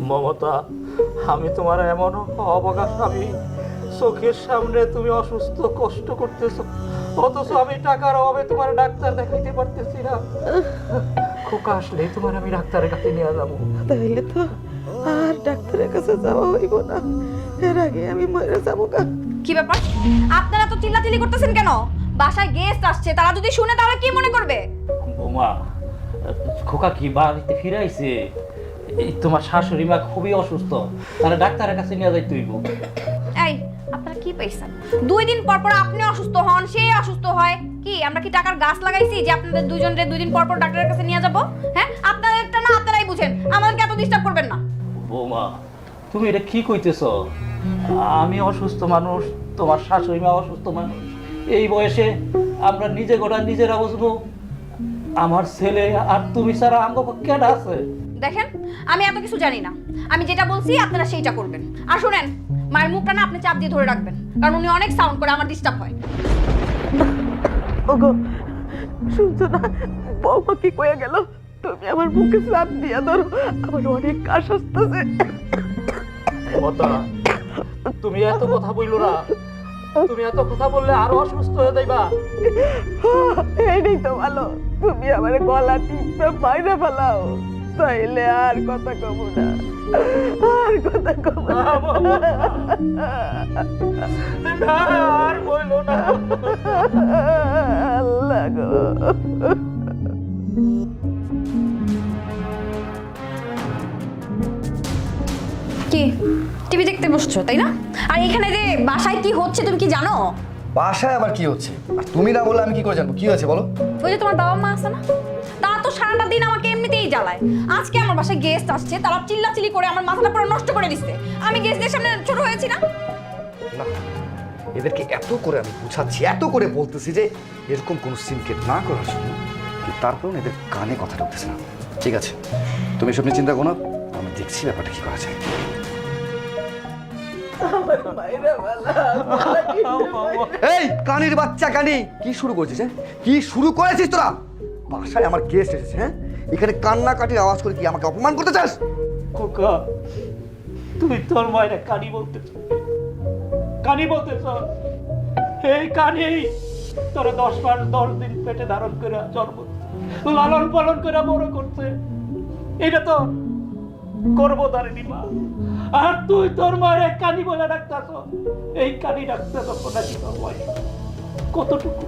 মমতা, আমি তোমার এমন অবজ্ঞা স্বামী, চোখের সামনে তুমি অসুস্থ কষ্ট করতেছো, অথচ আমি টাকার অভাবে তোমার ডাক্তার দেখাইতে পারতেছি না। খোকা আসলে তোমার আমি ডাক্তারের কাছে নিয়ে যাবো। তাইলে তো আর ডাক্তারের কাছে যাওয়া হইব না, এর আগে আমি মরে যাবো গা। কি ব্যাপার, আপনারা তো চিল্লাচিল্লি করতেছেন কেন? বাসায় গেস্ট আসছে, তারা যদি শুনে তাহলে কি মনে করবে? বৌমা, খোকা কি বাড়িতে ফিরে আইছে? এই তোমার শাশুড়ি মা খুবই অসুস্থ, তাহলে ডাক্তারের কাছে নিয়ে যাইতে হইব। এই, আপনারা কি পাইছেন? 2 দিন পর পর আপনি অসুস্থ হন, সে অসুস্থ হয়। কি আমরা কি টাকার গাছ লাগাইছি যে আপনাদের দুজনের 2 দিন পর পর ডাক্তারের কাছে নিয়ে যাব? হ্যাঁ, আপনাদেরটা না আপনারাই বুঝেন, আমাদেরকে এত ডিস্টার্ব করবেন না। বৌমা, তুমি এটা কি কইতেছ? আমি অসুস্থ মানুষ, তোমার শাশুড়ি মা অসুস্থ মানুষ, এই বয়সে আমরা নিজে গোটা নিজেরা বুঝবো। আমার ছেলে আর তুমি ছাড়া আমাকে কেডা আছে? দেখেন, আমি এত কিছু জানি না, আমি যেটা বলছি আপনারা সেইটা করবেন। আর শুনেন, মায়ের মুখটা না আপনি চাপ দিয়ে ধরে রাখবেন, কারণ উনি অনেক সাউন্ড করে, আমার ডিস্টার্ব হয়। ওগো, শুনছো না বৌমা কি কয়ে গেল? তুমি আমার মুখে চাপ দিয়া ধরো, আমার অনেক কাশ আসতেছে। মমতা, তুমি এত কথা বইলো না, তুমি এত কথা বললে আরো অসুস্থ হয়ে যাইবা। এইটাই তো ভালো, তুমি আমার গলা টিপে বাইরে ফেলাও, তাইলে আর কথা কব না, আর কথা কব না। আর বইলো না। আল্লাহ গো। কি টিভি দেখতে বসছো তাই না? আর এখানে যে বাসায় কি হচ্ছে তুমি কি জানো? বাসায় আবার কি হচ্ছে? আর তুমি না বললে আমি কি করে জানবো কি হয়েছে? বলো। ওই যে তোমার বাবা মা আছে না, তারা তো সারাটা দিন আমাকে এমনিতেই জ্বালায়। আজকে আমার বাসায় গেস্ট আসছে, তারা চিল্লাচিল্লি করে আমার মাথাটা পুরো নষ্ট করে দিচ্ছে। আমি গেস্টদের সামনে ছোট হয়েছি না? না, এদেরকে এত করে আমি বুঝাচ্ছি, এত করে বলতেছি যে এরকম কোনো সিনক্রেট না করার জন্য, কিন্তু তারপর এদের কানে কথা ঢুকতেছে না। ঠিক আছে, তুমি এসব নিয়ে চিন্তা করো না, আমি দেখছি ব্যাপারটা কি করা যায়। এই কানির বাচ্চা কানি, কি শুরু করছিস? হ্যাঁ, কি শুরু করেছিস তোরা? বাসায় আমার গেস্ট এসেছে, হ্যাঁ, এখানে কান্নাকাটির আওয়াজ করে কি আমাকে অপমান করতে চাস? খোকা, তুমি তোর মায়ের কানি বলতেছ, কানি বলতেছ? এই কানি তোরা 10 মাস 10 দিন পেটে ধারণ করে জন্ম লালন পালন করে বড় করছে, এটা তো গর্ভধারিণী মা, আর তুই তোর মায়ের কানি বলে ডাকতেছ। এই কানি ডাকতে তখন নাকি তোর মায়ের কতটুকু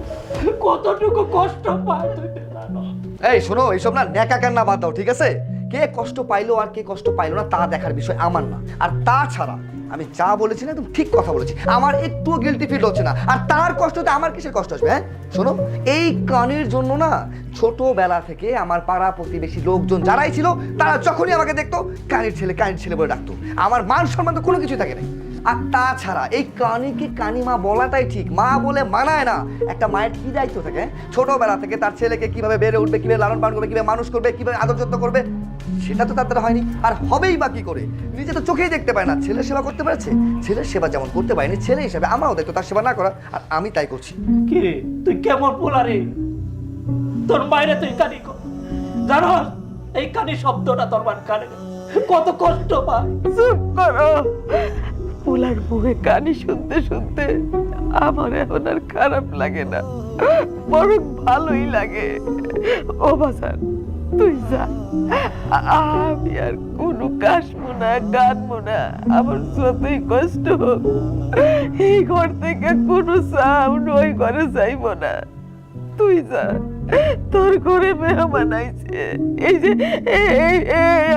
কতটুকু কষ্ট পায় তুই জানো? এই শোনো, এইসব না ন্যাকা কান্না বাদ দাও, ঠিক আছে? কে কষ্ট পাইলো আর কে কষ্ট পাইলো না তা দেখার বিষয় আমার না। আর তাছাড়া আমি যা বলেছি না, একদম ঠিক কথা বলেছি, আমার একটুও গিলটি ফিল হচ্ছে না। আর তার কষ্টতে আমার কিসের কষ্ট আসবে? হ্যাঁ শোনো, এই কানের জন্য না ছোটবেলা থেকে আমার পাড়া প্রতিবেশী লোকজন যারাই ছিল, তারা যখনই আমাকে দেখতো কানির ছেলে বলে ডাকতো। আমার মান সম্মান তো কোনো কিছুই থাকে নাই। আর তাছাড়া এই কানিকে কানিমা বলাটাই ঠিক, মা বলে মানায় না। একটা মায়ের কি দায়িত্ব থাকে ছোটবেলা থেকে তার ছেলেকে কিভাবে বেড়ে উঠবে, কিভাবে লালন পালন করবে, কিভাবে মানুষ করবে, কিভাবে আদর যত্ন করবে, সেটা তো তার দ্বারা হয়নি। আর হবেই বা কি করে? নিজে তো চোখেই দেখতে পায় না, ছেলের সেবা করতে পেরেছে। ছেলের সেবা যেমন করতে পারেনি, ছেলে হিসেবে আমারও দায়িত্ব তার সেবা না করা, আর আমি তাই করছি। কি রে, তুই কেমন বলা রে? তোর মায়ের তুই কানি কর জানো? এই কানি শব্দটা তোর মান কানে কত কষ্ট পায়। চুপ করো, পোলার মুখে কানি শুনতে শুনতে আমার এখন আর খারাপ লাগে না, বরং ভালোই লাগে। ও বাজার, তুই যা, আমি আর কোনো কাশবো না, কাঁদবো না। আমার যতই কষ্ট হোক, এই ঘর থেকে কোনো সাউন্ড ওই ঘরে যাইবো না। তুই যা, তোর ঘরে মেহমান আইছে, এই যে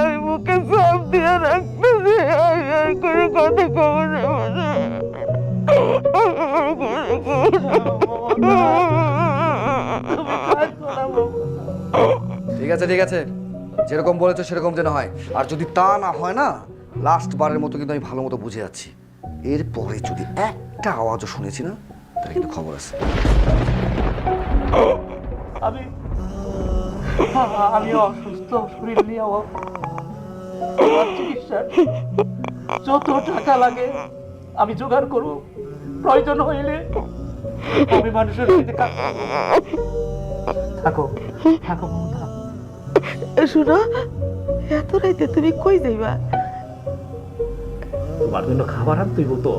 আমি মুখে চাপ দিয়ে রাখতেছি, করে কথা কব না। ঠিক আছে ঠিক আছে, যেরকম বলেছো সেরকম যেন হয়। আর যদি তা না হয় না, লাস্ট বারের মতো কিন্তু আমি ভালো মতো বুঝে যাচ্ছি, এরপরে যদি একটা আওয়াজও শুনেছি না, তাহলে কিন্তু খবর আছে। আমি অসুস্থ শরীর নিয়ে চিকিৎসার যত টাকা লাগে আমি জোগাড় করব, প্রয়োজন হইলে আমি মানুষের বাড়িতে থাকো থাকো। শোনো, এত রাইতে তুমি কই যাইবা? তোমার জন্য খাবার আনতেইব তো,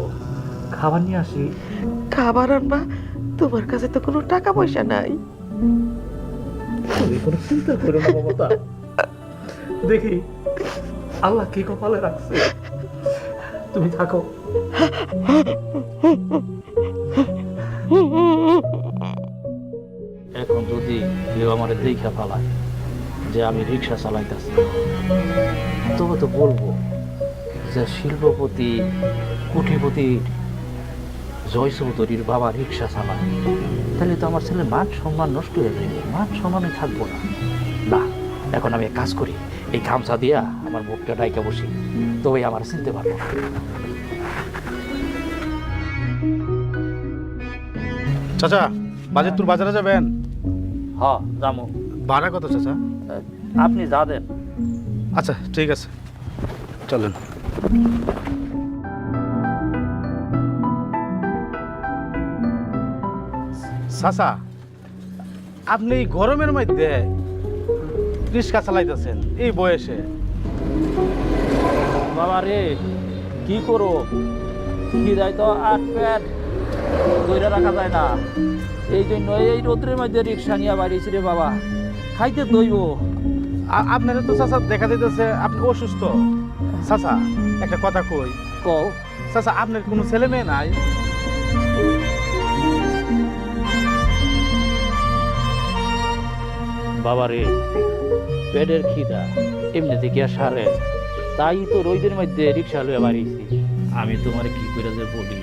খাবার নিয়ে আসি। খাবার আনবা? তোমার কাছে তো কোনো টাকা পয়সা নাই। তুমি কোনো চিন্তা করো না মমতা, দেখি আল্লাহ কি কপালে রাখছে। তুমি থাকো। এখন যদি কেউ আমার দেখা ফেলায় যে আমি রিক্সা চালাইতেছি, তবে তো বলবো যে শিল্পপতি কোটিপতি জয় চৌধুরীর বাবা রিক্সা চালায়, তাহলে তো আমার ছেলে মান সম্মান নষ্ট হয়ে যাবে, মান সম্মানে থাকবো না। না, এখন আমি এক কাজ করি, এই গামছা দিয়া আমার মুখটা ডাইকা বসি, তবে আমার চিনতে পারবো। চাচা, বাজেটপুর বাজারে যাবেন? হ্যাঁ যাবো। ভাড়া কত চাচা? আপনি যা দেন। আচ্ছা ঠিক আছে, চলেন। চাচা, আপনি এই গরমের মধ্যে রিক্সা চালাইতেছেন এই বয়সে? বাবা রে, কি করো, খিদায় তো আট পেট ধরে রাখা যায় না, এই জন্য এই রোদ্রের মধ্যে রিক্সা নিয়ে বাড়িয়েছি রে বাবা, খাইতে দইব। আপনারা তো চাচা দেখা যাইতেছে আপনি অসুস্থ। চাচা একটা কথা কই। কও। চাচা, আপনার কোনো ছেলে মেয়ে নাই? বাবা রে, পেটের খিদা এমনি থেকে আর সারে, তাই তো রোদের মধ্যে রিক্সা লয়ে বাড়িয়েছি। আমি তোমার কি করে যে বলি,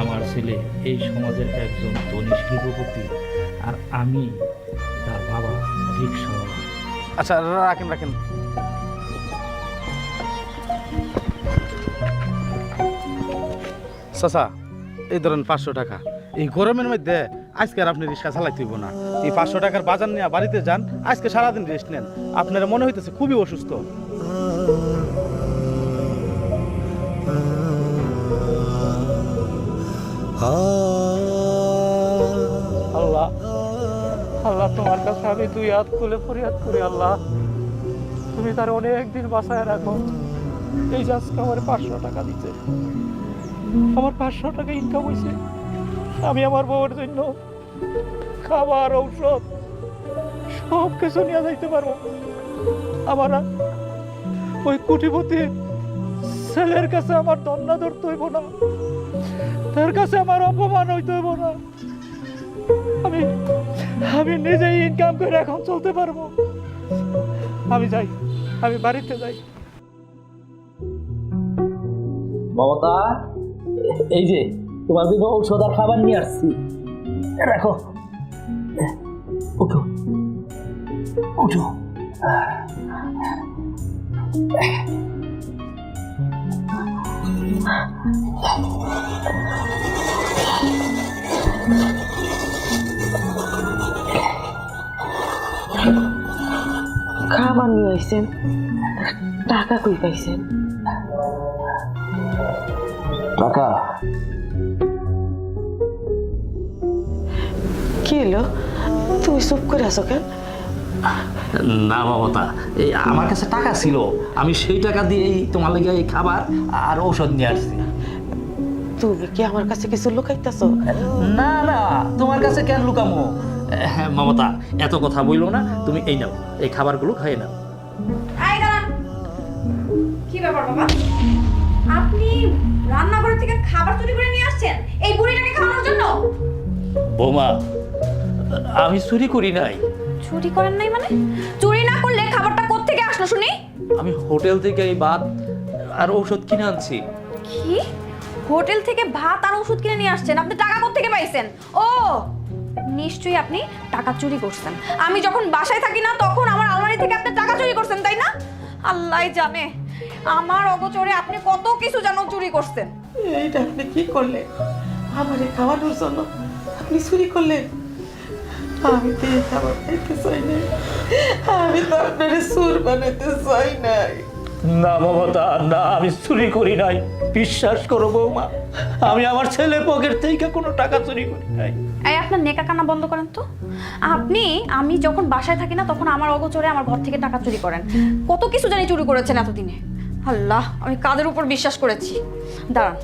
আমার ছেলে এই সমাজের একজন ধনী শিল্পপতি, আর আমি তার বাবা রিক্সাওয়ালা। আচ্ছা রাখেন রাখেন। চাচা, এই ধরেন 500 টাকা। এই গরমের মধ্যে আজকে আর আপনি রিক্সা চালাইতে হইব না। এই 500 টাকার বাজার নিয়ে বাড়িতে যান, আজকে সারাদিন রেস্ট নেন। আপনারা মনে হইতেছে খুবই অসুস্থ। আল্লাহ, আল্লাহ তোমার কাছে আমি দুই হাত তুলে ফরিয়াদ করি, আল্লাহ তুমি তার অনেক দিন বাঁচায় রাখো। এই যে আজকে আমার 500 টাকা দিতে, আমার 500 টাকা ইনকাম হয়েছে, আমি আমার বউয়ের জন্য খাবার ঔষধ সব কিছু নিয়ে যাইতে পারবো। আমার আর ওই কোটিপতি ছেলের কাছে আমার দন্না ধরতে হইব না, তার কাছে আমার অপমান হইতে হইব না। আমি আমি নিজেই ইনকাম করে এখন চলতে পারবো। আমি যাই, আমি বাড়িতে যাই। মমতা, এই যে তোমার জন্য ঔষধ আর খাবার নিয়ে আসছি, রাখো। উঠো উঠো। খাবার নিয়ে আইছেন, টাকা কই পাইছেন? টাকা? কি হলো, তুমি চুপ করে আছো কেন? না মমতা, এই আমার কাছে টাকা ছিল, আমি সেই টাকা দিয়েই তোমার লেগে এই খাবার আর ঔষধ নিয়ে আসছি। তুমি কি আমার কাছে কিছু লুকাইতেছো? না না, তোমার কাছে কেন লুকামো? হ্যাঁ মমতা, এত কথা বইলো না, তুমি এই নাও, এই খাবারগুলো খাইয়ে নাও। এই দাঁড়ান, কি ব্যাপার বাবা, আপনি রান্নাঘর থেকে খাবার চুরি করে নিয়ে আসছেন এই বুড়িটাকে খাওয়ানোর জন্য? বৌমা, আমি চুরি করি নাই। চুরি করেন নাই মানে? চুরি না করলে খাবারটা কোত্থেকে আসলো শুনি? আমি হোটেল থেকে এই ভাত আর ঔষধ কিনে আনছি। কি? হোটেল থেকে ভাত আর ওষুধ কিনে নিয়ে আসছেন? আপনি টাকা কোত্থেকে পাইছেন? ও নিশ্চয়ই আপনি টাকা চুরি করছেন। আমি যখন বাসায় থাকি না তখন আমার আলমারি থেকে আপনি টাকা চুরি করছেন, তাই না? আল্লাহই জানে আমার অগোচরে আপনি কত কিছু যেন চুরি করছেন। এইটা আপনি কি করলেন? আমারে খাওয়ানোর জন্য আপনি চুরি করলেন? আমি তো এই খাবার খাইতে চাই নাই, আমি তো আপনারে সুর বানাতে চাই নাই। না মমতা, না, আমি চুরি করি নাই, বিশ্বাস করো বৌমা, আমি আমার ছেলের পকেট থেকে কোনো টাকা চুরি করি নাই। এই আপনার নেকা কান্না বন্ধ করেন তো। আমি যখন বাসায় থাকি না তখন আমার অগোচরে আমার ঘর থেকে টাকা চুরি করেন, কত কিছু জানি চুরি করেছেন এতদিনে। আল্লাহ, আমি কাদের উপর বিশ্বাস করেছি? দাঁড়ান,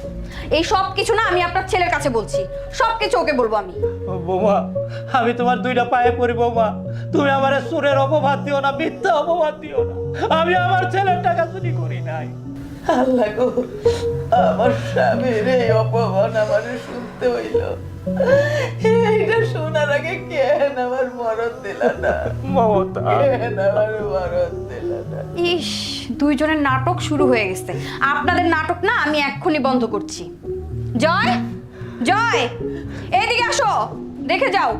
এই সব কিছু না আমি আপনার ছেলের কাছে বলছি, সব কিছু ওকে বলবো আমি। বৌমা, আমি তোমার দুইটা পায়ে পড়ি বৌমা, তুমি আমার সুরের অপবাদ দিও না, মিথ্যা অপবাদ দিও না। আমি আমার ছেলের টাকা চুরি করি নাই। আল্লাহ গো, আমার স্বামীর এই অপমান আমার শুনতে হইল। এইটা শোনার আগে কেন আমার মরণ দিল না? মমতা, কেন আমার মরণ দিল না? ইস, দুইজনের নাটক শুরু হয়ে গেছে। আপনাদের নাটক না আমি এক্ষুনি বন্ধ করছি। জয়, জয়, এইদিকে আসো, দেখে যাও।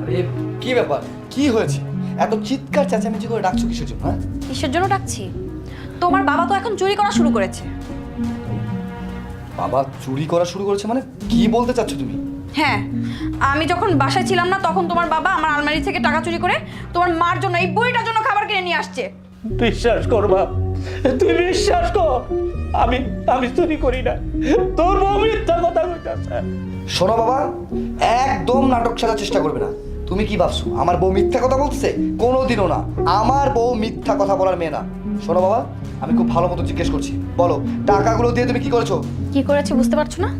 আরে কি ব্যাপার, কি হয়েছে? এত চিৎকার চেঁচামেচি করে ডাকছো কিসের জন্য? হ্যাঁ, কিসের জন্য ডাকছি? তোমার বাবা তো এখন চুরি করা শুরু করেছে। বাবা চুরি করা শুরু করেছে মানে কি বলতে চাচ্ছ তুমি? হ্যাঁ, আমি যখন বাসায় ছিলাম না তখন তোমার বাবা আমার আলমারি থেকে টাকা চুরি করে তোমার মার জন্য, এই বুড়িটার জন্য খাবার কিনে নিয়ে আসছে। বিশ্বাস কর বাপ, তুই বিশ্বাস কর, আমি আমি চুরি করি না। তোর বউ মিথ্যা কথা কইতাছে। শোনো বাবা, একদম নাটক সাজার চেষ্টা করবে না। তুমি কি ভাবছো আমার বউ মিথ্যা কথা বলতেছে? কোনোদিনও না, আমার বউ মিথ্যা কথা বলার মেয়ে না। শোনো বাবা, আমি খুব ভালো মতো জিজ্ঞেস করছি, বলো টাকাগুলো দিয়ে তুমি কি করেছো? কি করেছে বুঝতে পারছো না?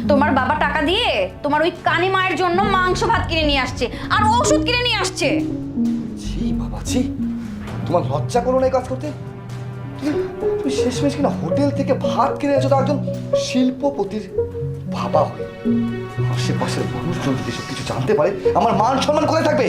তোমার বাবা টাকা দিয়ে তোমার ওই কানি মায়ের জন্য মাংস ভাত কিনে নিয়ে আসছে আর ওষুধ কিনে নিয়ে আসছে। ছি বাবা ছি, তোমার লজ্জা করো না এই কাজ করতে? তুমি শেষমেশ কিনা হোটেল থেকে ভাত কিনে এনেছো, তার একজন শিল্পপতির বাবা হয়ে। আশেপাশের মানুষজন যদি সব কিছু জানতে পারে, আমার মান সম্মান কোথায় থাকবে?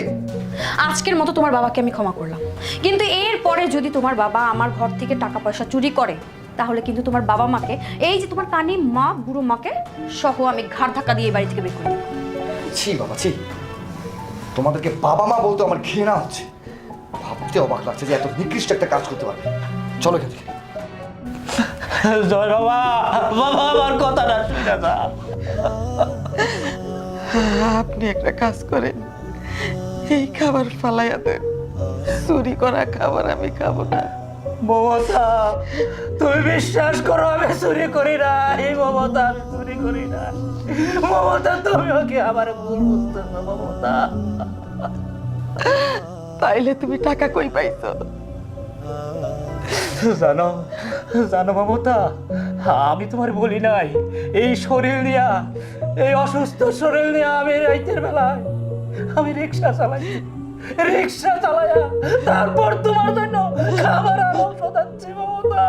আজকের মতো তোমার বাবাকে আমি ক্ষমা করলাম, কিন্তু এর পরে যদি তোমার বাবা আমার ঘর থেকে টাকা পয়সা চুরি করে তাহলে কিন্তু তোমার বাবা মাকে, এই যে তোমার কানি মা, বুড়ো মাকে সহ আমি ঘাড় ধাক্কা দিয়ে এই বাড়ি থেকে বের করে দেব। ছি বাবা ছি, তোমাদেরকে বাবা মা বলতে আমার ঘৃণা হচ্ছে। ভাবতে অবাক লাগছে যে এত নিকৃষ্ট একটা কাজ করতে পারবে। চলো এখান থেকে। জয় বাবা, বাবা আমার কথাটা শুনে যা। আপনি একটা কাজ করেন, এই খাবার ফালাইয়া দেন। চুরি করা খাবার আমি খাবো না। মমতা, তুমি বিশ্বাস করো আমি চুরি করি না। এই মমতা, আমি চুরি করি না। মমতা, তুমি ওকে আমার ভুল বুঝতেছো মমতা। তাইলে তুমি টাকা কই পাইছো? জানো জানো মমতা, আমি তোমার বলি নাই, এই শরীর নিয়া, এই অসুস্থ শরীর নিয়া আমি রাইতের বেলায় আমি রিক্সা চালাই, রিক্সা চালাইয়া তারপর তোমার জন্য খাবার আর ঔষধ আনছি মমতা।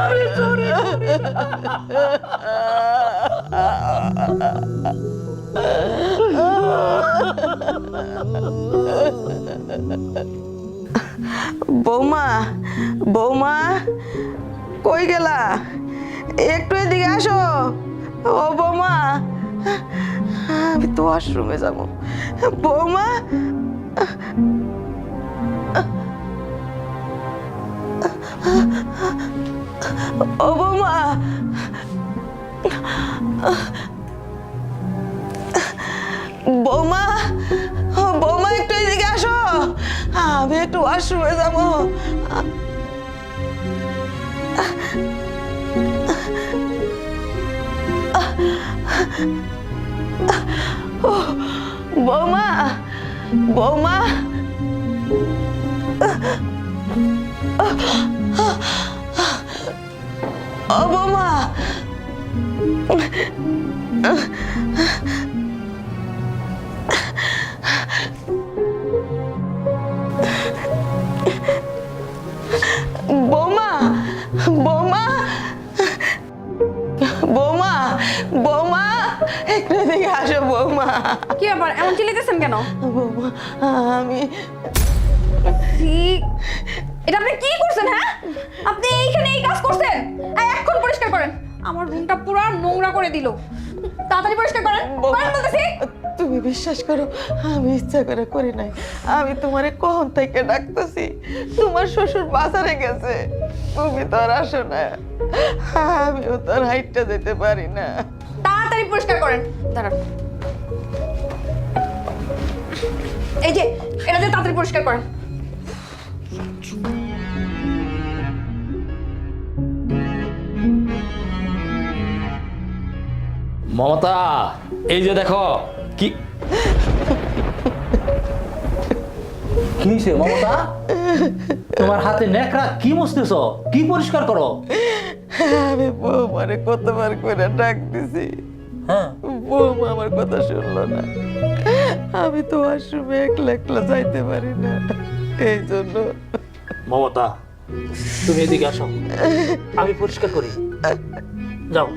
আমি চুরি করি না। বৌমা, বৌমা কই গেলা? একটু এদিকে আসো। ও বৌমা, আমি তো ওয়াশরুমে যাবো। বৌমা, ও বৌমা, বৌমা, ও বৌমা একটু এদিকে আসো, আমি একটু ওয়াশরুমে যাবো। বৌমা, বৌমা, ও বৌমা, বৌমা, বৌমা, বৌমা, বৌমা একটু এদিকে আসো বৌমা। কি ব্যাপার, এমন চিল্লাইতেছেন কেন? বৌমা, আমি এটা আপনি কি করছেন? হ্যাঁ, আপনি এইখানে এই কাজ করছেন? এখন পরিষ্কার করেন, আমার রুমটা পুরো নোংরা করে দিল। তাড়াতাড়ি পরিষ্কার করেন, করেন বলতেছি। তুমি বিশ্বাস করো, আমি ইচ্ছা করে করি নাই। আমি তোমারে কখন থেকে ডাকতেছি, তোমার শ্বশুর বাজারে গেছে, তুমি তো আর আসো না, আমিও তো আর হাইটটা যেতে পারি না। তাড়াতাড়ি পরিষ্কার করেন। দাঁড়ান, এই যে এটা দিয়ে তাড়াতাড়ি পরিষ্কার করেন। মমতা, এই যে দেখো কি কি হয়েছে মমতা? তোমার হাতে নেকড়া কি মুছতেছ? কি পরিষ্কার করো? আমি বৌমারে কতবার করে ডাক দিছি, হ্যাঁ, বৌমা আমার কথা শুনলো না। আমি তো ওয়াশরুমে একলা একলা যাইতে পারি না, এই জন্য। মমতা তুমি এদিকে আসো, আমি পরিষ্কার করি। যাও।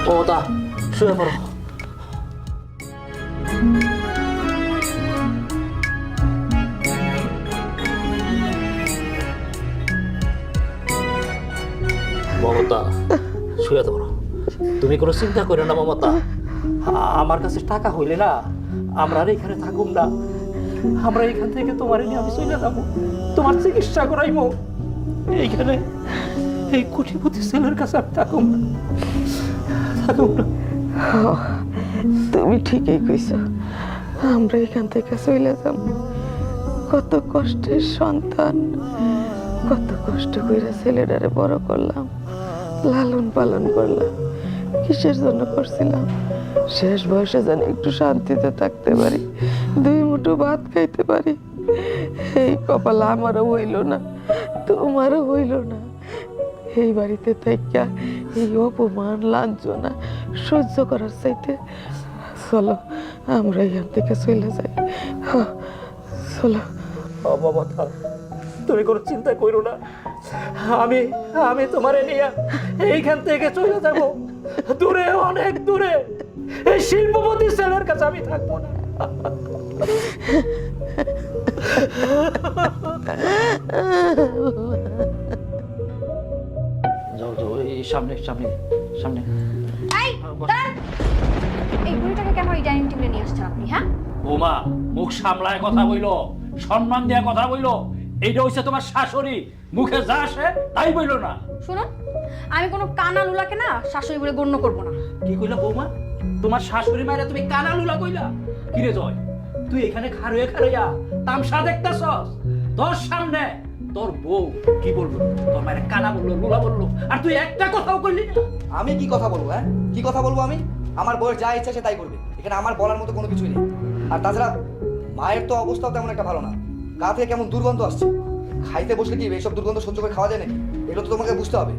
মমতা শুয়ে পড়ো। মমতা শুয়ে পড়ো। তুমি কোনো চিন্তা করো না মমতা, আমার কাছে টাকা হইলে না আমরা আর এখানে থাকুম না, আমরা এখান থেকে তোমার নিয়ে আমি চলে যাবো, তোমার চিকিৎসা করাইবো এইখানে। এই কোটিপতি ছেলের কাছে আমি থাকুম না, থাকুম না। তুমি ঠিকই কইছো, আমরা এখান থেকে চলে যাব। কত কষ্টের সন্তান, কত কষ্ট করে ছেলেটারে বড় করলাম, লালন পালন করলাম। কিসের জন্য করছিলাম? শেষ বয়সে যেন একটু শান্তিতে থাকতে পারি, দুই মুঠো ভাত খাইতে পারি। এই কপাল আমারও হইল না, তোমারও হইল না। এই বাড়িতে থাইকা এই অপমান লাঞ্ছনা সহ্য করার চাইতে চলো আমরা এখান থেকে চলে যাই। চলো। মমতা তুমি কোনো চিন্তা করো না, আমি আমি তোমারে নিয়ে এইখান থেকে চলে যাব দূরে, অনেক দূরে। এই শিল্পপতি ছেলের কাছে আমি থাকবো না। যাও যাও, এই সামনে সামনে সামনে। এই দাঁড়ান, এই বুড়িটাকে কেন এই ডাইনিং টেবিলে নিয়ে আসছেন আপনি? হ্যাঁ, বোমা মুখ সামলায় কথা বইলো, সম্মান দেয়া কথা বইলো। এইটা হচ্ছে তোমার শাশুড়ি, মুখে যা আসে তাই বইলো না। শুনুন, আমি কোনো কানা লুলাকে না শাশুড়ি বলে গণ্য করবো না। কি কইলা বৌমা? তোমার শাশুড়ি মায়েরা তুমি কানা লুলা কইলা? কিরে জয়, তুই এখানে খারুয়ে খারুয়া তামসা দেখতাছস? তোর সামনে তোর বউ কি বলবো? তোর মায়ের কানা বললো, লুলা বললো, আর তুই একটা কথাও কইলি না। আমি কি কথা বলবো? হ্যাঁ, কি কথা বলবো আমি? আমার বউয়ের যা ইচ্ছা সে তাই করবে, এখানে আমার বলার মতো কোনো কিছুই নেই। আর তাছাড়া মায়ের তো অবস্থাও তেমন একটা ভালো না, গা থেকে কেমন দুর্গন্ধ আসছে। খাইতে বসলে কি এইসব দুর্গন্ধ সহ্য করে খাওয়া যায় নাকি? এগুলো তো তোমাকে বুঝতে হবে।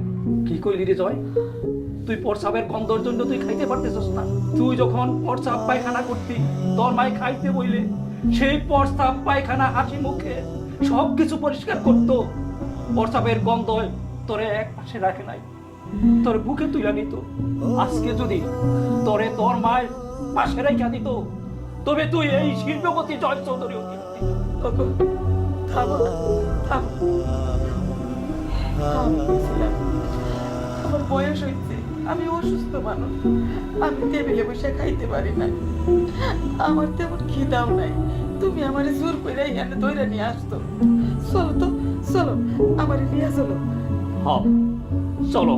কি কইলি রে জয়? তুই প্রস্রাবের গন্ধর জন্য তুই খাইতে পারতেছস না? তুই যখন প্রস্রাব পায়খানা করতি, তোর মাই খাইতে বইলে সেই প্রস্রাব পায়খানা হাসি মুখে সব কিছু পরিষ্কার করতো। প্রস্রাবের গন্ধ তোরে এক পাশে রাখে নাই, তোর বুকে তুইলা নিত। আজকে যদি তোরে তোর মায়ের পাশে রেখা দিত, তবে তুই এই শিল্পপতি জয় চৌধুরী হতি। থামো না, থামো। আমি বলছিলাম, আমার বয়স হয়েছে, আমি অসুস্থ মানুষ, আমি টেবিলে বসে খাইতে পারি না, আমার তেমন খিদাও নাই। তুমি আমারে জোর করে এখানে ধরে নিয়ে আসতো। চলো তো, চলো আমারে নিয়ে চলো। হ্যাঁ চলো।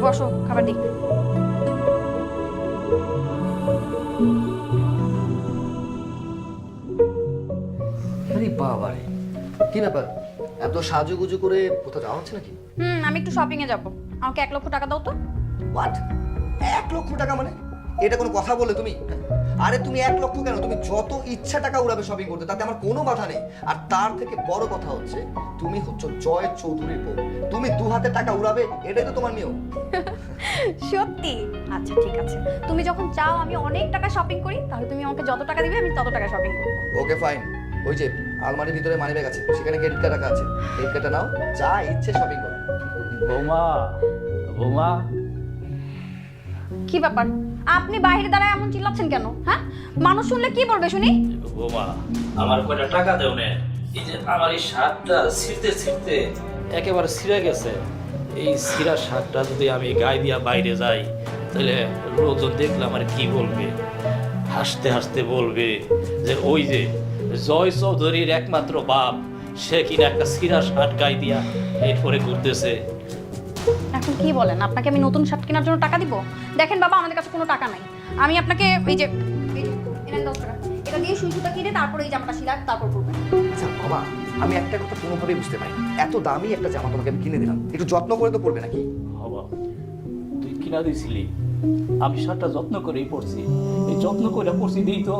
বসো, খাবার দিই। আরে বাবা রে, কি ব্যাপার? এত সাজুগুজু করে কোথাও যাওয়া হচ্ছে নাকি? আমি একটু শপিং এ যাবো, আমাকে 1 লক্ষ টাকা দাও তো। হোয়াট? 1 লক্ষ টাকা মানে? এটা কোনো কথা বললে তুমি? আরে তুমি 1 লক্ষ কেন, তুমি যত ইচ্ছা টাকা উড়াবে শপিং করতে, তাতে আমার কোনো বাধা নেই। আর তার থেকে বড় কথা হচ্ছে, তুমি হচ্ছে জয় চৌধুরীর বউ, তুমি 2 হাতে টাকা উড়াবে, এটাই তো তোমার নিয়ম। সত্যি? আচ্ছা ঠিক আছে, তুমি যখন চাও আমি অনেক টাকা শপিং করি, তাহলে তুমি আমাকে যত টাকা দিবে আমি তত টাকা শপিং করবো। Okay fine. ওই যে আলমারির ভিতরে মানি ব্যাগ আছে, সেখানে ক্রেডিট কার্ড রাখা আছে, ক্রেডিট কার্ডটা নাও, যা ইচ্ছে শপিং করো। বৌমা, বৌমা, কি ব্যাপার, আপনি বাইরে দাঁড়ায় এমন চিল্লাচ্ছেন কেন? হ্যাঁ, মানুষ শুনলে কি বলবে শুনি? বৌমা আমার কয়টা টাকা দেও না। এই যে আমার এই শার্টটা ছিঁড়তে ছিঁড়তে একেবারে ছিঁড়ে গেছে। এই ছিঁড়া শার্টটা যদি আমি গায়ে দিয়া বাইরে যাই, তাহলে লোকজন দেখলে আমার কি বলবে? হাসতে হাসতে বলবে যে ওই যে জয় চৌধুরীর একমাত্র বাপ, সে কিনা একটা সিরা শার্ট গায়ে দিয়া এরপরে ঘুরতেছে। এখন কি বলেন, আপনাকে আমি নতুন শার্ট কেনার জন্য টাকা দিব? দেখেন বাবা, আমাদের কাছে কোনো টাকা নাই। আমি আপনাকে এই যে এনেন 10 টাকা, এটা দিয়ে সুই সুতা কিনে তারপরে এই জামাটা সিলা তারপর পরবেন। আচ্ছা বাবা, আমি একটা কথা কোনোভাবেই বুঝতে পারি না। এত দামি একটা জামা তোমাকে আমি কিনে দিলাম, একটু যত্ন করে তো পরবে নাকি? বাবা তুই কিনা দিছিলি, আমি শার্টটা যত্ন করেই পরছি। এই যত্ন করে পরছি দিই তো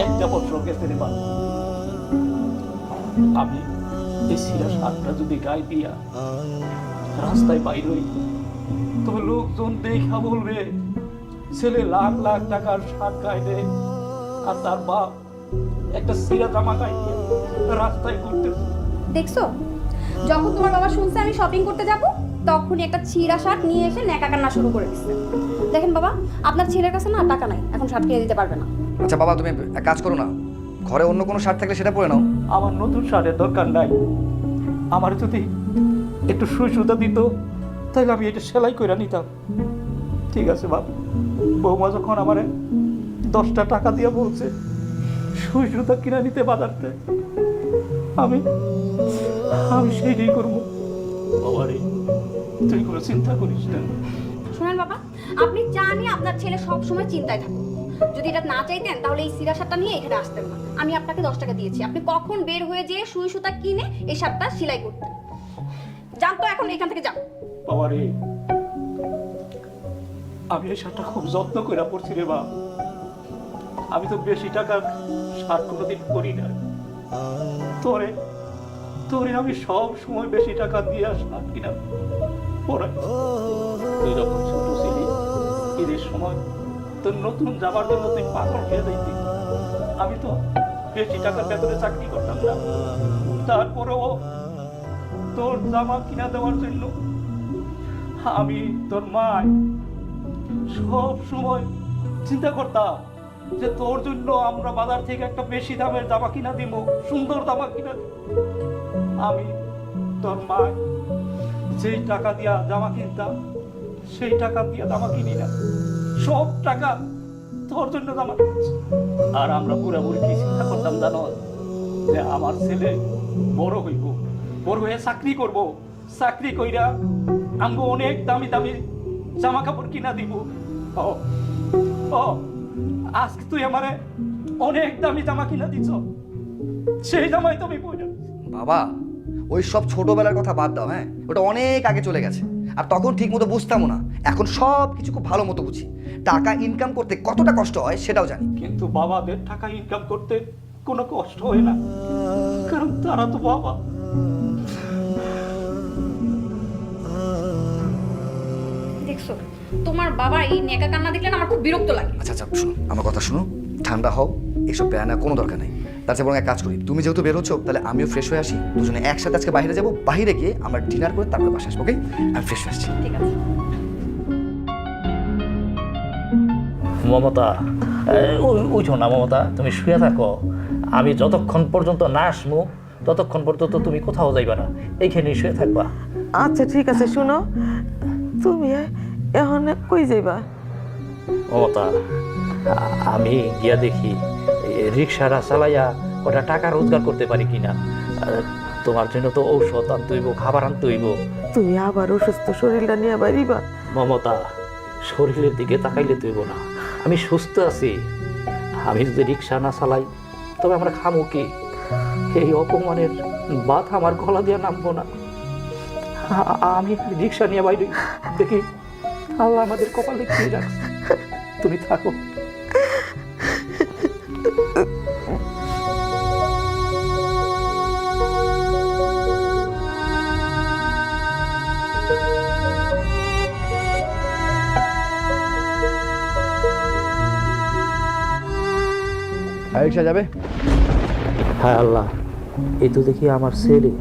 একটা বছর গেছে রে বাবা। আমি এই সিরা শার্টটা যদি গায়ে দিয়া রাস্তায় বাইর হই, তবে লোকজন দেখা বলবে ছেলে লাখ লাখ টাকার শার্ট গায়ে দেয়, আর তার বাপ একটা সিরা জামা গায়ে দিয়ে রাস্তায় ঘুরতেছে। দেখছো, যখন তোমার বাবা শুনছে আমি শপিং করতে যাব, তখনই একটা ছিঁড়া শার্ট নিয়ে এসে ন্যাকা কান্না শুরু করে দিচ্ছে। দেখেন বাবা, আপনার ছেলের কাছে না টাকা নাই, এখন শার্ট কিনে দিতে পারবে না। আচ্ছা বাবা, তুমি এক কাজ করো না, ঘরে অন্য কোনো শার্ট থাকলে সেটা পরে নাও। আমার নতুন শার্টের দরকার নাই। আমার যদি একটু সুই সুতা দিত তাহলে আমি এটা সেলাই করে নিতাম। ঠিক আছে বাবা, বৌমা যখন আমারে 10টা টাকা দিয়ে বলছে সুই সুতা কিনে নিতে বাজারতে, আমি সেইটাই করবো। বাবারে তুই কোনো চিন্তা করিস না। শুনেন বাবা, আপনি জানি আপনার ছেলে সব সময় চিন্তায় থাকে। যদি এটা না চাইতেন তাহলে এই সিরা শার্টটা নিয়ে এখানে আসতেন না। আমি আপনাকে 10 টাকা দিয়েছি, আপনি কখন বের হয়ে যেয়ে সুই সুতা কিনে এই শার্টটা সেলাই করতেন। যান তো এখন এখান থেকে যান। বাবারে, আমি এই শার্টটা খুব যত্ন করে পড়ছি রে বাপ। আমি তো বেশি টাকার শার্ট কোনোদিন করি না। তোরে আমি সব সময় বেশি টাকা দিয়ে শার্ট কিনা পরাই। তুই যখন ছোট ছিলি, ঈদের সময় তোর নতুন জামার জন্য তুই পাগল খেয়ে যাইতি। আমি তো বেশি টাকার ভেতরে চাকরি করতাম না, তারপরেও তোর জামা কিনা দেওয়ার জন্য আমি তোর মায় সব সময় চিন্তা করতাম যে তোর জন্য আমরা বাজার থেকে একটা বেশি দামের জামা কিনা দিব, সুন্দর জামা কিনা দিব। আমি তোর মা যেই টাকা দিয়া জামা কিনতাম সেই টাকা দিয়া জামা কিনি না, সব টাকা তোর জন্য জামা কিনছি। আর আমরা পুরোপুরি কি চিন্তা করতাম জানো, যে আমার ছেলে বড় হইব, বড় হয়ে চাকরি করব, চাকরি কইরা আমগো অনেক দামি দামি জামা কাপড় কিনা দিব। ও আজকে তুই আমারে অনেক দামি জামা কিনা দিছ, সেই জামাই তুমি পরে। বাবা, ওই সব ছোটবেলার কথা বাদ দাও। হ্যাঁ, ওটা অনেক আগে চলে গেছে। আর তখন ঠিক মতো বুঝতামও না, এখন সব কিছু খুব ভালো মতো বুঝি। টাকা ইনকাম করতে কতটা কষ্ট হয় সেটাও জানি। কিন্তু বাবাদের টাকা ইনকাম করতে কোনো কষ্ট হয় না, কারণ তারা তো বাবা। দেখছো, তোমার বাবা এই নেকা কান্না দেখলে না আমার খুব বিরক্ত লাগে। আচ্ছা আচ্ছা, শুনো আমার কথা, শুনো, ঠান্ডা হও, এসব প্যারা নেওয়ার কোনো দরকার নেই। তার চেয়ে বরং এক কাজ করি, তুমি যেহেতু বের হচ্ছ তাহলে আমিও ফ্রেশ হয়ে আসি, দুজনে একসাথে আজকে বাইরে যাবো, বাইরে গিয়ে আমরা ডিনার করে তারপরে বাসা আসবো। ওকে, আমি ফ্রেশ হয়ে আসছি। ঠিক আছে। মমতা, উঠো না মমতা, তুমি শুয়ে থাকো। আমি যতক্ষণ পর্যন্ত না আসবো ততক্ষণ পর্যন্ত তুমি কোথাও যাইবা না, এইখানে শুয়ে থাকবা। আচ্ছা ঠিক আছে, শুনো, তুমি এখন কই যাইবা? মমতা, আমি গিয়া দেখি রিক্সাটা চালাইয়া ওটা টাকা রোজগার করতে পারি কিনা। তোমার জন্য তো ঔষধ আনতে হইব, খাবার আনতে হইব। তুমি আবার অসুস্থ শরীরটা নিয়ে বাড়িবা? মমতা, শরীরের দিকে তাকাইলে তুইব না, আমি সুস্থ আছি। আমি যদি রিক্সা না চালাই তবে আমরা খামো কি? এই অপমানের বাত আমার গলা দিয়ে নামবো না। আমি রিক্সা নিয়ে বাইরে দেখি আল্লাহ আমাদের কপালে কি রাখছে। তুমি থাকো। রিক্সা যাবে? হ্যাঁ আল্লাহ, এই তো দেখি আমার ছেলে,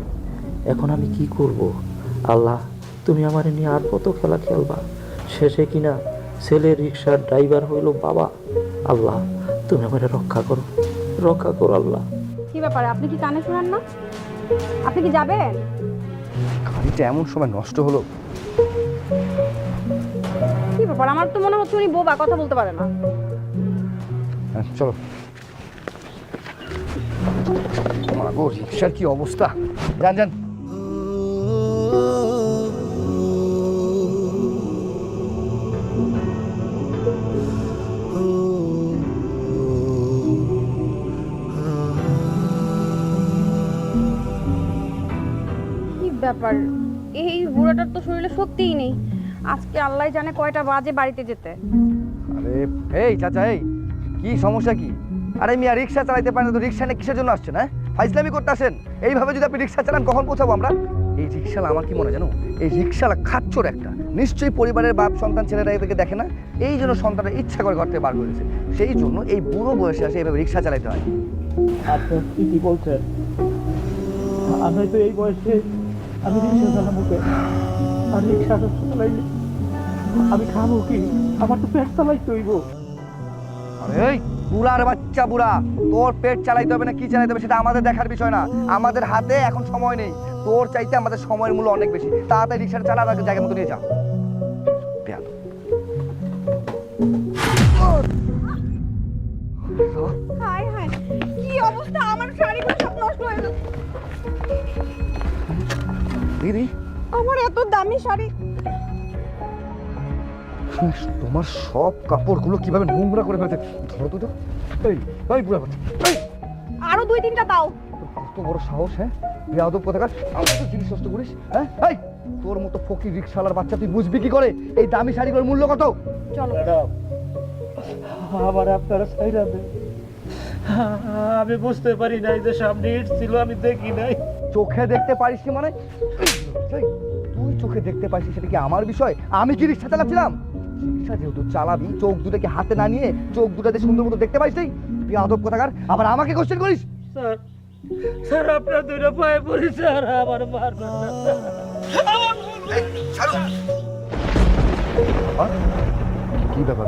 এখন আমি কি করব? আল্লাহ, তুমি আমার নিয়ে আর কত খেলা খেলবা? শেষে কিনা ছেলে রিক্সার ড্রাইভার হইল বাবা। আল্লাহ, তুমি আমার রক্ষা করো, রক্ষা করো আল্লাহ। কি ব্যাপারে, আপনি কি কানে শোনেন না? আপনি কি যাবেন? গাড়িটা এমন সময় নষ্ট হলো। কি ব্যাপার, আমার তো মনে হচ্ছে উনি বোবা, কথা বলতে পারে না। চলো। মাগো, রিক্সার কি অবস্থা! যান যান। কি ব্যাপার, এই বুড়াটার তো শরীরে শক্তিই নেই। আজকে আল্লাহ জানে কয়টা বাজে বাড়িতে যেতে। আরে এই চাচা, এই কি সমস্যা কি? আরে মিয়া রিক্সা চালাইতে পারেন তো রিক্সা নিয়ে কিসের জন্য আসছেন? হ্যাঁ, ফাইজলামি করতে আসেন? এইভাবে যদি আপনি রিক্সা চালান কখন পৌঁছাবো আমরা? এই রিক্সালা আমার কি মনে হয় জানো, এই রিক্সালা খাচ্চোর একটা। নিশ্চয়ই পরিবারের বাপ সন্তান ছেলেরা এদেরকে দেখে না, এই জন্য সন্তানরা ইচ্ছা করে ঘর থেকে বার করে দিয়েছে। সেই জন্য এই বুড়ো বয়সে আসে এইভাবে রিক্সা চালাইতে হয়। আপনি ঠিকই বলছেন, আমি তো এই বয়সে আমি রিক্সা চালাবো কে? আর রিক্সা চালাইলে আমি খাবো কি? আমার তো পেট চালাইতে হইব। আরে এই বুড়ার বাচ্চা বুড়া, তোর পেট চালাইতে হবে না কি চালাইতে হবে সেটা আমাদের দেখার বিষয় না। আমাদের হাতে এখন সময় নেই, তোর চাইতে আমাদের সময়ের মূল্য অনেক বেশি। তাড়াতাড়ি রিক্সাটা চালা, তাকে জায়গা মতো নিয়ে যা। বেয়াদব। হায় হায়, কি অবস্থা! আমার শাড়িগুলো সব নষ্ট হয়ে গেল। দিদি, আমার এত দামি শাড়ি। তোমার সব কাপড়গুলো কিভাবে নোংরা করে ফেলছে। ধরো তো। এই এই বুড়া বাচ্চা, এই আরো 2-3টা দাও। তোর কত বড় সাহস! হ্যাঁ, বেয়াদব কোথাকার, আমার তো জিনিস নষ্ট করিস। হ্যাঁ, এই তোর মতো ফকির রিক্সাওয়ালার বাচ্চা তুই বুঝবি কি করে এই দামি শাড়িগুলোর মূল্য কত? চলো। ম্যাডাম, আবার আপনারা ছাইরা দেন। আমি বুঝতে পারি নাই যে সামনে ইট ছিল, আমি দেখি নাই। চোখে দেখতে পারিস কি মানে? এই, তুই চোখে দেখতে পারিস সেটা কি আমার বিষয়? আমি কি রিক্সা চালাচ্ছিলাম? রিক্সা যেহেতু চালাবি, চোখ দুটোকে হাতে না নিয়ে চোখ দুটাতে সুন্দর মতো দেখতে পাইস নাই? বেয়াদব কোথাকার, আবার আমাকে কোশ্চেন করিস? স্যার, স্যার আপনার দুটো পায়ে পড়ি স্যার, আমার মারবেন না। কি ব্যাপার?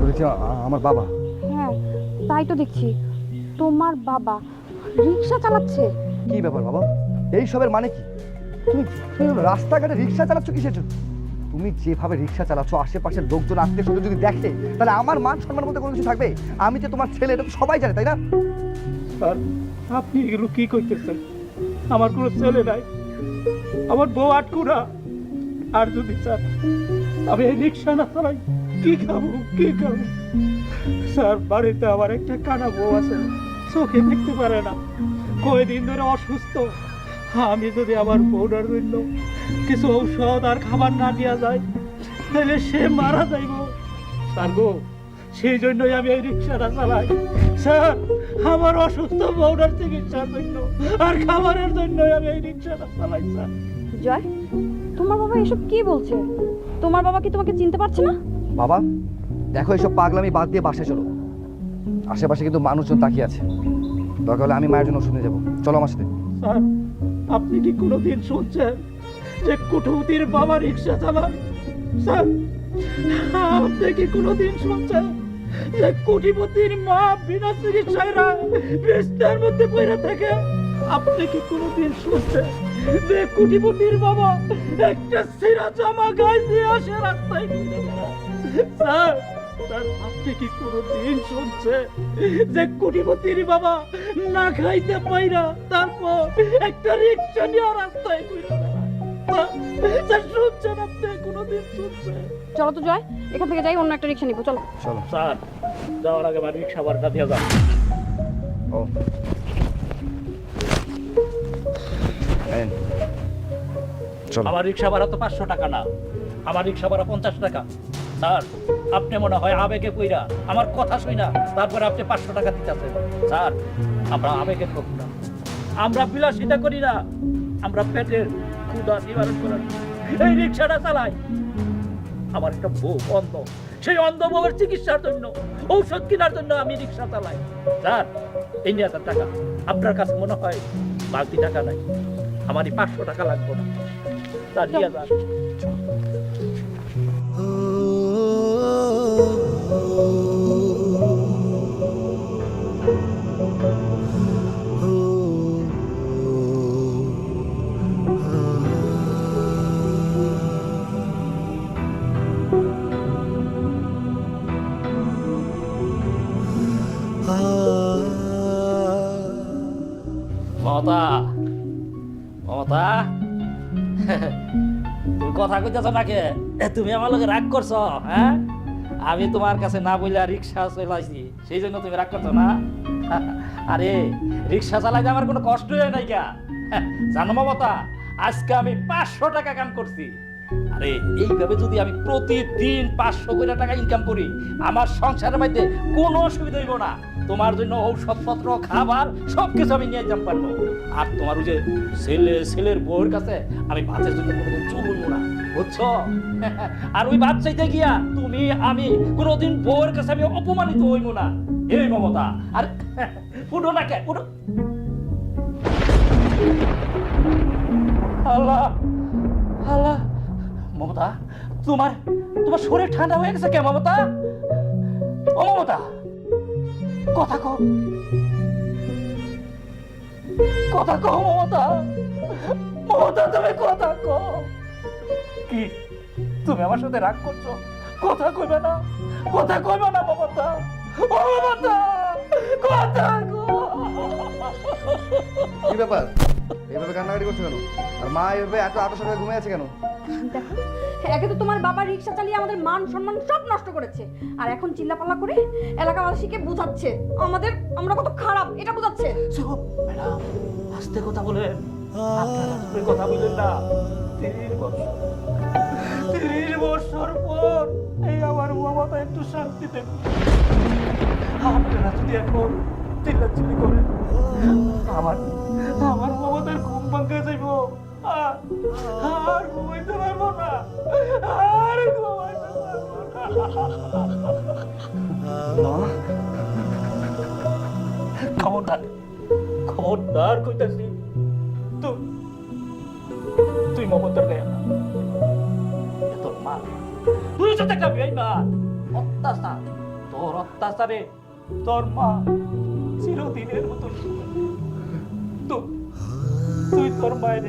বলেছি আমার বাবা। হ্যাঁ, তাই তো দেখছি, তোমার বাবা রিক্সা চালাচ্ছে। কি ব্যাপার বাবা? এই সবের মানে কি? তুমি তুমি রাস্তাঘাটে রিক্সা চালাচ্ছ কিসের জন্য? তুমি যেভাবে রিক্সা চালাচ্ছ আশেপাশের লোকজন আত্মীয় স্বজন যদি দেখে তাহলে আমার মান সম্মান বলতে কোনো কিছু থাকবে? আমি যে তোমার ছেলে এটা তো সবাই জানে, তাই না? স্যার, আপনি এগুলো কি করতেছেন? আমার কোনো ছেলে নাই, আমার বউ আটকুরা। আর যদি স্যার আমি এই রিক্সা না চালাই, কি খাবো কি খাবো? স্যার, বাড়িতে আমার একটা কানা বউ আছে, চোখে দেখতে পারে না, কয়দিন ধরে অসুস্থ। আমি যদি আমার বউটার জন্য কিছু ঔষধ আর খাবার না দেওয়া যায় তাহলে সে মারা যাইব। স্যার গো, সেই জন্যই আমি এই রিক্সাটা চালাই। স্যার, আমার অসুস্থ বউটার চিকিৎসার জন্য আর খাবারের জন্যই আমি এই রিক্সাটা চালাই। স্যার, জয়, তোমার বাবা এসব কি বলছে? তোমার বাবা কি তোমাকে চিনতে পারছে না? বাবা দেখো, এইসব পাগলামি বাদ দিয়ে বাসায় চলো। আশেপাশে কিন্তু মানুষজন তাকিয়ে আছে, দরকার হলে আমি মায়ের জন্য ওষুধ নিয়ে যাবো। চলো আমার সাথে। স্যার, আপনি কি কোনোদিন শুনছেন যে কুঠুতির বাবা রিক্সা চালায়? স্যার, আপনি কি কোনোদিন শুনছেন যে কোটিপতির মা বিনা চিকিৎসায় বিছানার মধ্যে পড়ে থাকে? আপনি কি কোনোদিন শুনছেন যে কোটিপতির বাবা একটা ছেঁড়া জামা গায়ে দিয়ে আসে রাস্তায় ঘুরে বেড়ায়? স্যার, স্যার, আপনি কি কোনোদিন শুনছেন যে কোটিপতির বাবা না খাইতে পাইরা তারপর একটা রিক্সা নিয়ে রাস্তায় ঘুরে বেড়ায়? স্যার, শুনছেন? আপনি কোনোদিন শুনছেন? চলো তো জয়, এখান থেকে যাই, অন্য একটা রিক্সা নিবো। চলো। চলো। স্যার, যাওয়ার আগে আমার রিক্সা ভাড়াটা দিয়ে যান। ও এই, চলো। আমার রিক্সা ভাড়া তো 500 টাকা না, আমার রিক্সা ভাড়া 50 টাকা। স্যার, আপনি মনে হয় আবেগে কইরা আমার কথা শুইনা তারপরে আপনি 500 টাকা দিতেছেন। স্যার, আমরা আবেগে করি না, আমরা বিলাসিতা করি না, আমরা পেটের ক্ষুধা নিবারণ করার এই রিক্সাটা চালাই। আমার একটা বউ অন্ধ, সেই অন্ধ বউয়ের চিকিৎসার জন্য, ঔষধ কেনার জন্য আমি রিক্সা চালাই। স্যার, এই 9,000 টাকা আপনার কাছে মনে হয় বালতি টাকা নাই, আমারই 500 টাকা লাগবে না। স্যার, নিয়ে যান। মাতা, মমতা তুমি কথা কইতেছ নাকি? তুমি আমার লগে রাগ করছো? হ্যাঁ, আমি তোমার কাছে না বইলা রিক্সা চালাইছি, সেই জন্য তুমি রাগ করছো না? আরে রিক্সা চালাইতে আমার কোনো কষ্ট হয় নাই কা? জানো মমতা, আজকে আমি 500 টাকা কাম করছি। আরে এইভাবে যদি আমি প্রতিদিন 500 করে টাকা ইনকাম করি, আমার সংসারের মধ্যে কোনো অসুবিধা হইব না। তোমার জন্য ঔষধপত্র, খাবার সবকিছু আমি নিয়ে যেতে পারবো। আর তোমার ওই যে ছেলের বউয়ের কাছে আমি ভাতের জন্য কোনোদিন চুলব না, বুঝছো? আর ওই ভাত চাইতে গিয়া তুমি আমি কোনোদিন বউয়ের কাছে আমি অপমানিত হইব না। এই মমতা, আর ফুটো না কে ফুটো। আল্লাহ আল্লাহ, মমতা তোমার শরীর ঠান্ডা হয়ে গেছে কে মমতা? ও মমতা, কথা কও, কথা কও মমতা, মমতা তুমি কথা কও। কি তুমি আমার সাথে রাগ করছো? কথা কইবে না, কথা কইবে না মমতা? ও মমতা, কথা কও। কি ব্যাপার, এইভাবে কান্নাকাটি করছো কেন? আর মা এইভাবে এত আটো সকালে ঘুমিয়ে আছে কেন? দেখো, একে তো তোমার বাবা রিক্সা চালিয়ে আমাদের মান সম্মান সব নষ্ট করেছে, আর এখন চিল্লাপাল্লা করে এলাকাবাসীকে বোঝাচ্ছে আমরা কত খারাপ এটা বোঝাচ্ছে। চুপ ম্যাডাম, আস্তে কথা বলেন, আপনার আস্তে কথা বলেন না। 30 বছর পর এই আমার মমতা একটু শান্তি দেব। আপনারা যদি এখন চিল্লাচিল্লি করেন, আমার মমতার ঘুম ভাঙে যাইব। আর ঘুমাইতে পারবো না, আর ঘুমাইতে পারবো না। খবরদার কইতাছি, তুই মমতার গায়ে না, তোর মা, তুই সাথে একটা বেঈমান, অত্যাচার, তোর অত্যাচারে তোর মা চিরদিনের মতো তুই তোর মায়ের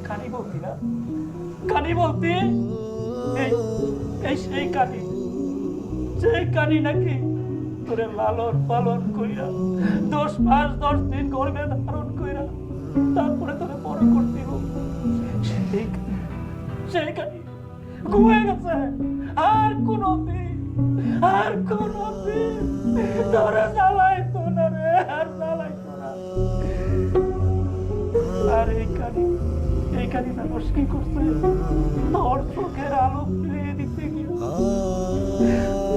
কানি বলতি না? কানি বলতি? এই সেই কানি নাকি তোরে লালন পালন কইরা 10 মাস 10 দিন গর্ভে ধারণ কইরা তারপরে তোরে বড় করতে হবে। সেই কানি ঘুমিয়ে গেছে। আর কোনদিন তোরে জ্বালাইতো না রে, আর জ্বালাইতো না। আর এই কানি মানুষ কি করছে? তোর চোখের আলো ফিরিয়ে দিতে গিয়ে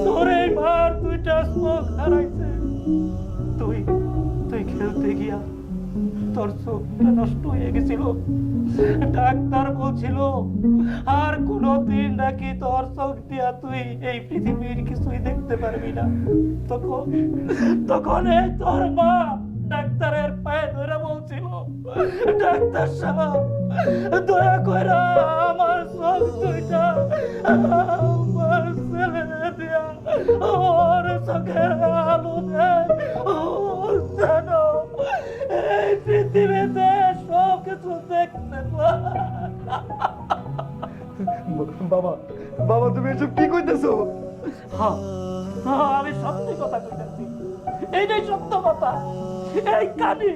তোর এই মার 2টা চোখ হারাইছে। তুই খেলতে গিয়া তোর চোখটা নষ্ট হয়ে গেছিল। ডাক্তার বলছিল আর কোনদিন নাকি তোর চোখ দিয়া তুই এই পৃথিবীর কিছুই দেখতে পারবি না। তখন এই তোর মা ডাক্তারের পায়ে ধরে বলছিল, ডাক্তার সাহেব দয়া করে আমার চোখ 2টা আমার ছেলে দিয়া ওর চোখের আলো দেয়, ওর যেন এই পৃথিবীতে সব কিছু দেখতে পায়। বাবা তুমি এসব কি কইতেছো? হ্যাঁ, আমি সত্যি কথা কইতেছি, এইটাই সত্য কথা। এই কানি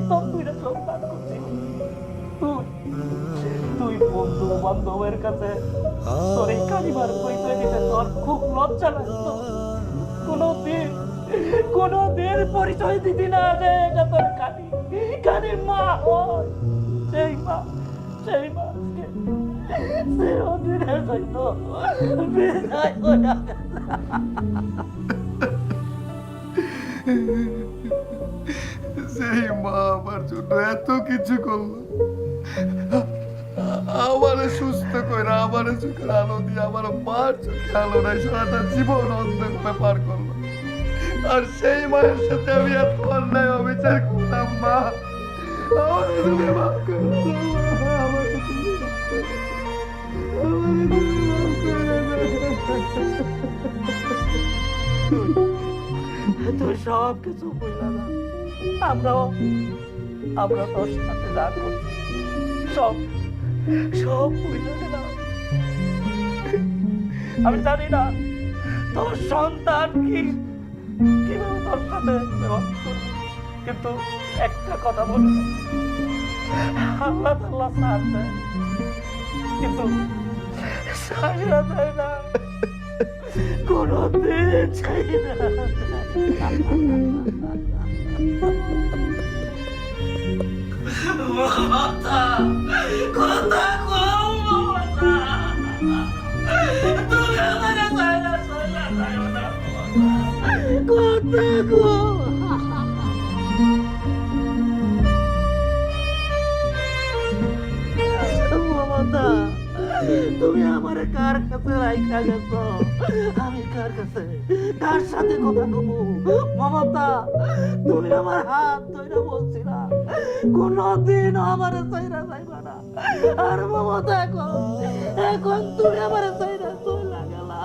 তোর 2টা চোখ দান করছি। তুই বন্ধু বান্ধবের কাছে তোর এই কানিবার পরিচয় দিতে তোর খুব লজ্জা লাগতো। কোনদিন পরিচয় দিতি না যে এটা তোর কানি মা হয়। সেই মা চিরদিনের জন্য বিদায় হয়ে গেছে। সেই মা আমার জন্য এত কিছু করলো, আমারে সুস্থ করে, আমারে চোখের আলো দিয়ে, আমার মার চোখে আলো নাই, সারাটা জীবন অন্ধকারে পার করলো। আর সেই মায়ের সাথে আমি এত অন্যায় অবিচার করতাম। মা, আমারে তুমি মাফ করে দাও, আমারে তুমি মাফ করে দাও, আমারে তুমি মাফ করে দাও। তুই সব কিছু বইলা না, আমরা তোর সাথে যা করছি সব বইলা দিলাম। আমি জানি না তোর সন্তান কিভাবে তোর সাথে ব্যবহার করবে, কিন্তু একটা কথা বলি, আল্লাহ তাআলা সাথ দেয়, কিন্তু ছাইরা দেয় না, কোনোদিন ছাইরা দেয় না। মমতা, কথা কও মমতা, তুমি আমারে ছাইরা চইলা যাও না মমতা, কথা কও। মমতা, তুমি আমারে কার কাছে রাইখা গেছো? আমি কার কাছে, কার সাথে কথা কব? মমতা, তুমি আমার হাত ধরে বলছিলা কোনদিন আমারে চাইরা যাইবা না, আর মমতা এখন তুমি আমারে চাইরা চইলা গেলা।